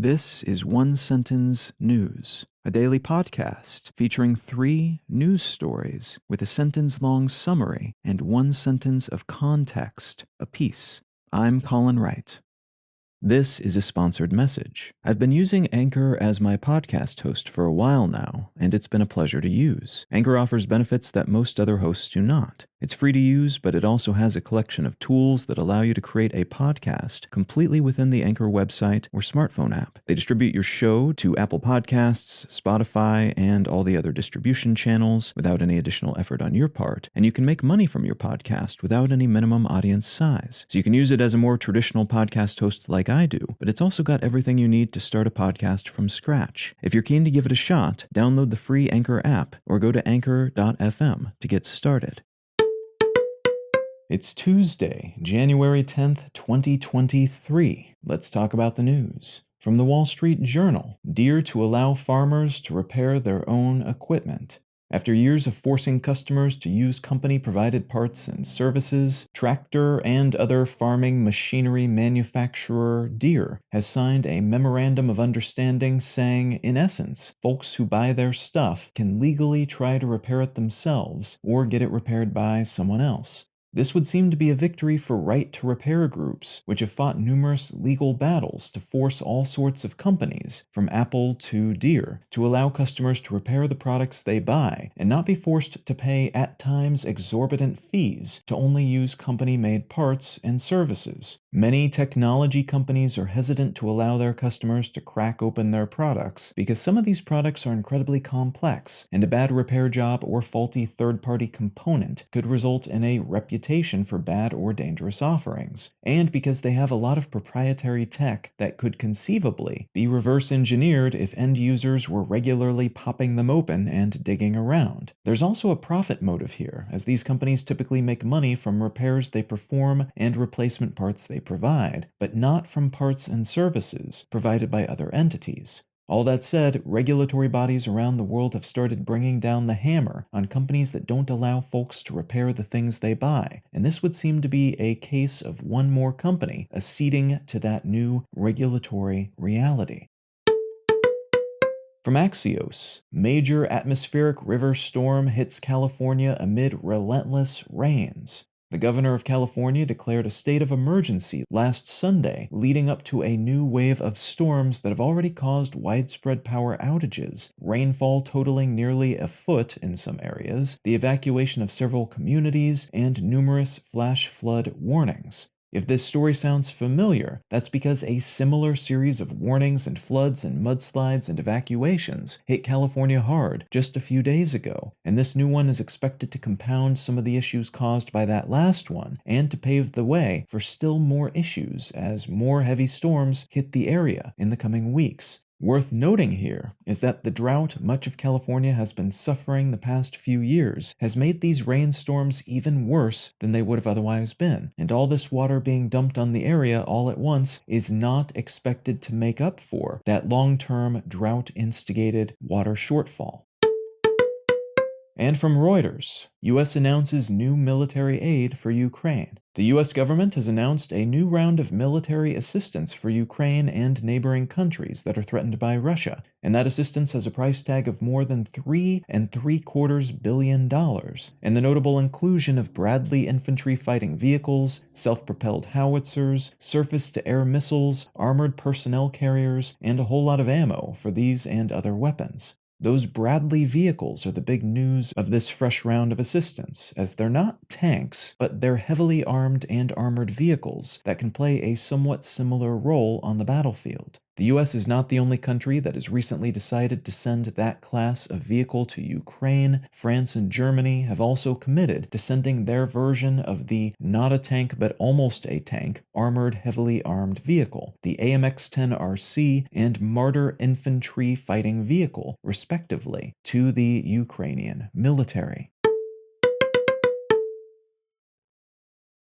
This is One Sentence News, a daily podcast featuring 3 news stories with a sentence-long summary and 1 sentence of context apiece. I'm Colin Wright. This is a sponsored message. I've been using Anchor as my podcast host for a while now, and it's been a pleasure to use. Anchor offers benefits that most other hosts do not. It's free to use, but it also has a collection of tools that allow you to create a podcast completely within the Anchor website or smartphone app. They distribute your show to Apple Podcasts, Spotify, and all the other distribution channels without any additional effort on your part, and you can make money from your podcast without any minimum audience size. So you can use it as a more traditional podcast host like I do, but it's also got everything you need to start a podcast from scratch. If you're keen to give it a shot, download the free Anchor app or go to anchor.fm to get started. It's Tuesday, January 10th, 2023. Let's talk about the news. From the Wall Street Journal, Deere to allow farmers to repair their own equipment. After years of forcing customers to use company-provided parts and services, tractor and other farming machinery manufacturer Deere has signed a memorandum of understanding saying, in essence, folks who buy their stuff can legally try to repair it themselves or get it repaired by someone else. This would seem to be a victory for right-to-repair groups, which have fought numerous legal battles to force all sorts of companies, from Apple to Deere, to allow customers to repair the products they buy and not be forced to pay at times exorbitant fees to only use company-made parts and services. Many technology companies are hesitant to allow their customers to crack open their products because some of these products are incredibly complex, and a bad repair job or faulty third-party component could result in a reputation for bad or dangerous offerings, and because they have a lot of proprietary tech that could conceivably be reverse-engineered if end users were regularly popping them open and digging around. There's also a profit motive here, as these companies typically make money from repairs they perform and replacement parts they provide, but not from parts and services provided by other entities. All that said, regulatory bodies around the world have started bringing down the hammer on companies that don't allow folks to repair the things they buy, and this would seem to be a case of one more company acceding to that new regulatory reality. From Axios, major atmospheric river storm hits California amid relentless rains. The governor of California declared a state of emergency last Sunday, leading up to a new wave of storms that have already caused widespread power outages, rainfall totaling nearly a foot in some areas, the evacuation of several communities, and numerous flash flood warnings. If this story sounds familiar, that's because a similar series of warnings and floods and mudslides and evacuations hit California hard just a few days ago, and this new one is expected to compound some of the issues caused by that last one, and to pave the way for still more issues as more heavy storms hit the area in the coming weeks. Worth noting here is that the drought much of California has been suffering the past few years has made these rainstorms even worse than they would have otherwise been, and all this water being dumped on the area all at once is not expected to make up for that long-term drought-instigated water shortfall. And from Reuters, U.S. announces new military aid for Ukraine. The U.S. government has announced a new round of military assistance for Ukraine and neighboring countries that are threatened by Russia, and that assistance has a price tag of more than $3.75 billion, and the notable inclusion of Bradley infantry fighting vehicles, self-propelled howitzers, surface-to-air missiles, armored personnel carriers, and a whole lot of ammo for these and other weapons. Those Bradley vehicles are the big news of this fresh round of assistance, as they're not tanks, but they're heavily armed and armored vehicles that can play a somewhat similar role on the battlefield. The US is not the only country that has recently decided to send that class of vehicle to Ukraine. France and Germany have also committed to sending their version of the not a tank but almost a tank armored heavily armed vehicle, the AMX-10RC and Marder infantry fighting vehicle, respectively, to the Ukrainian military.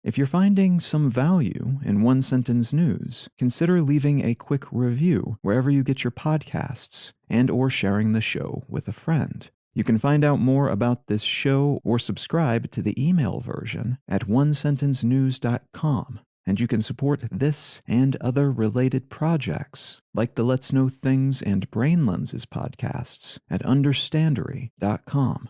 If you're finding some value in One Sentence News, consider leaving a quick review wherever you get your podcasts and or sharing the show with a friend. You can find out more about this show or subscribe to the email version at onesentencenews.com. and you can support this and other related projects, like the Let's Know Things and Brain Lenses podcasts, at understandery.com.